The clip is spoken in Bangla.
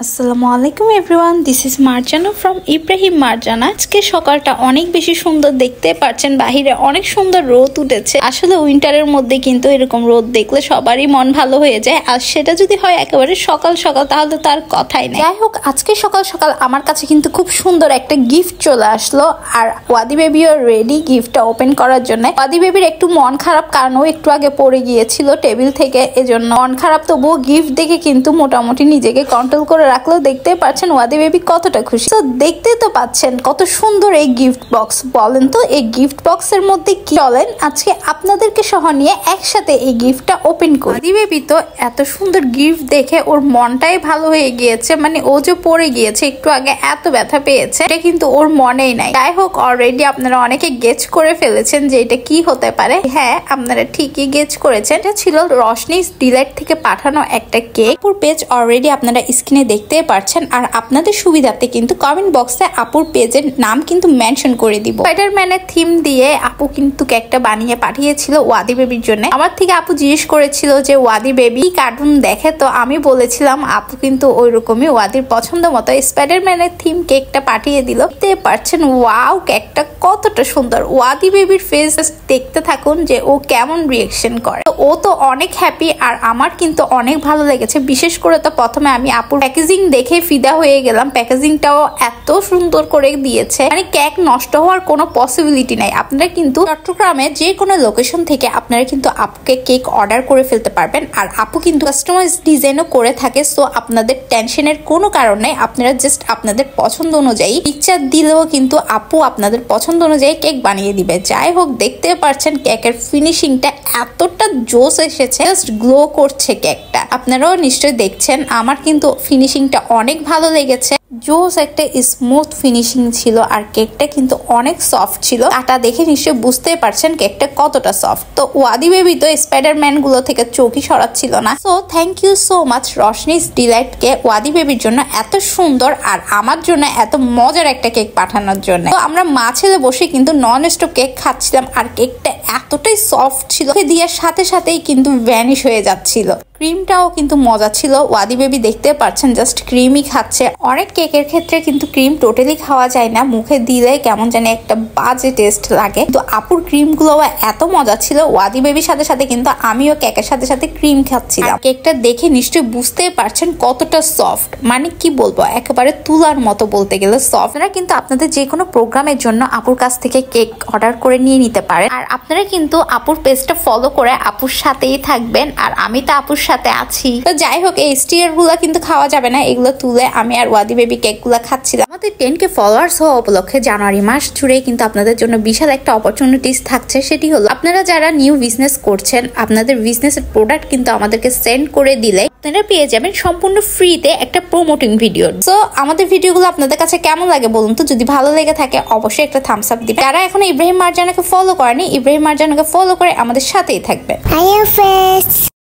আসসালামু আলাইকুম everyone, this is Marjana from Ibrahim Marjana. আজকে সকালটা অনেক বেশি সুন্দর, দেখতে পাচ্ছেন বাহিরে অনেক সুন্দর রোদ উঠেছে। আসলে উইন্টারের মধ্যে কিন্তু এরকম রোদ দেখলে সবারই মন ভালো হয়ে যায়, আর সেটা যদি হয় একেবারে সকাল সকাল তাহলে তার কথাই নেই। যাই হোক, আজকে সকাল সকাল আমার কাছে কিন্তু খুব সুন্দর একটা গিফট চলে আসলো, আর ওয়াদি বেবিও রেডি গিফটটা ওপেন করার জন্য। ওয়াদি বেবির একটু মন খারাপ, কারণ ও একটু আগে পড়ে গিয়েছিল টেবিল থেকে, এজন্য মন খারাপ। তবুও গিফট দেখে কিন্তু মোটামুটি নিজেকে কন্ট্রোল করে রাখলেও দেখতে পাচ্ছেন ওয়াদি বেবি কতটা খুশি। তো দেখতে তো পাচ্ছেন কত সুন্দর এই গিফট বক্স। বলেন তো এই গিফট বক্সের মধ্যে কি? চলেন আজকে আপনাদেরকে সহ নিয়ে একসাথে এই গিফটটা ওপেন করি। ওয়াদি বেবি তো এত সুন্দর গিফট দেখে ওর মনটাই ভালো হয়ে গিয়েছে। মানে ও যে পড়ে গিয়েছে একটু আগে, এত ব্যথা পেয়েছে, এটা কিন্তু ওর মনেই নাই। যাই হোক, অলরেডি আপনারা অনেকে গেস করে ফেলেছেন যে এটা কি হতে পারে। হ্যাঁ, আপনারা ঠিকই গেস করেছেন, এটা ছিল রশনিস ডিলাইট থেকে পাঠানো একটা কেক। আপুর পেজ অলরেডি আপনারা স্ক্রিনে দেখতে পাচ্ছেন, আর আপনাদের সুবিধাতে কিন্তু কমেন্ট বক্সে আপুর পেজের নাম কিন্তু মেনশন করে দিব। স্পাইডারম্যানের থিম দিয়ে আপু কিন্তু কেকটা বানিয়ে পাঠিয়েছিল ওয়াদি বেবির জন্য। আমার থেকে আপু জিজ্ঞেস করেছিল যে ওয়াদি বেবি কার্টুন দেখে, তো আমি বলেছিলাম আপু কিন্তু ওই রকমই ওয়াদির পছন্দ মতো স্পাইডারম্যানের থিম কেকটা পাঠিয়ে দিল। দেখতে পাচ্ছেন ওয়াও, কেকটা কতটা সুন্দর। ওয়াদি বেবির ফেস দেখতে থাকুন যে ও কেমন রিয়েকশন করে। ও তো অনেক হ্যাপি, আর আমার কিন্তু অনেক ভালো লেগেছে। বিশেষ করে তো প্রথমে আমি আপুর প্যাকেজিং দেখে ফিদা হয়ে গেলাম। প্যাকেজিংটাও এত সুন্দর করে দিয়েছে, মানে কেক নষ্ট হওয়ার কোনো পসিবিলিটি নাই। আপনারা কিন্তু চট্টগ্রামে যে কোনো লোকেশন থেকে আপনারা কিন্তু আপুকে কেক অর্ডার করে ফেলতে পারবেন, আর আপু কিন্তু কাস্টমাইজ ডিজাইনও করে থাকে। সো আপনাদের টেনশনের কোনো কারণ নেই, আপনারা জাস্ট আপনাদের পছন্দ অনুযায়ী পিকচার দিলেও কিন্তু আপু আপনাদের পছন্দ অনুযায়ী কেক বানিয়ে দিবে। যাই হোক, দেখতে পাচ্ছেন কেকের ফিনিশিংটা এতটা জোস এসেছে, জাস্ট গ্লো করছে কেকটা। আপনারাও নিশ্চয়ই দেখছেন, আমার কিন্তু ফিনিশিংটা অনেক ভালো লেগেছে। জোস একটা স্মুথ ফিনিশিং ছিল, আর কেকটা কিন্তু অনেক সফট ছিল। কাটা দেখে নিশ্চয়ই বুঝতেই পারছেন কেকটা কতটা সফট। তো ওয়াদি বেবি তো স্পাইডারম্যান গুলো থেকে চোখই সরাচ্ছিল না। So thank you so much Roshni's delight কে ওয়াদি বেবির জন্য এত সুন্দর আর আমার জন্য এত মজার একটা কেক পাঠানোর জন্য। তো আমরা মা ছেলে বসে কিন্তু নন স্টপ কেক খাচ্ছিলাম, আর কেকটা এতটাই সফট ছিল, দেওয়ার সাথে সাথেই কিন্তু ভ্যানিশ হয়ে যাচ্ছিল। ক্রিমটাও কিন্তু মজা ছিল। ওয়াদি বেবি দেখতে পাচ্ছেন জাস্ট ক্রিমই খাচ্ছে। অনেক কেকের ক্ষেত্রে কিন্তু ক্রিম টোটালি খাওয়া যায় না, মুখে দিলে কেমন জানি একটা বাজে টেস্ট লাগে। তো আপুর ক্রিম গুলো এত মজা ছিল। ওয়াদি বেবির সাথে সাথে কিন্তু আমিও কেকের সাথে সাথে ক্রিম খাচ্ছিলাম। কেকটা দেখে নিশ্চয়ই বুঝতেই পারছেন কতটা সফট, মানে কি বলবো, একেবারে তুলার মতো বলতে গেলে সফট। আপনারা কিন্তু আপনাদের যে কোনো প্রোগ্রামের জন্য আপুর কাছ থেকে কেক অর্ডার করে নিয়ে নিতে পারেন, আর আপনারা কিন্তু আপুর পেজটা ফলো করে আপুর সাথেই থাকবেন, আর আমি তো আপুর সাথে আছি। তো যাই হোক, এই স্টিয়ার গুলা কিন্তু খাওয়া যাবে না, এগুলো তুলে আমি আর ওয়াদি বেবি কেক গুলা খাচ্ছিলাম। আমাদের 10K ফলোয়ার্স হওয়া উপলক্ষে জানুয়ারি মাস জুড়ে কিন্তু আপনাদের জন্য বিশাল একটা অপরচুনিটিস থাকছে। সেটি হলো আপনারা যারা নিউ বিজনেস করছেন, আপনাদের বিজনেসের প্রোডাক্ট কিন্তু আমাদেরকে সেন্ড করে দিলে আপনারা পেয়ে যাবেন সম্পূর্ণ ফ্রিতে একটা প্রমোটিং ভিডিও। সো আমাদের ভিডিওগুলো আপনাদের কাছে কেমন লাগে বলুন তো? যদি ভালো লেগে থাকে অবশ্যই একটা থামস আপ দিবেন। যারা এখন ইব্রাহিম মার্জানাকে ফলো করেনি, ইব্রাহিম মার্জানাকে ফলো করে আমাদের সাথেই থাকবে।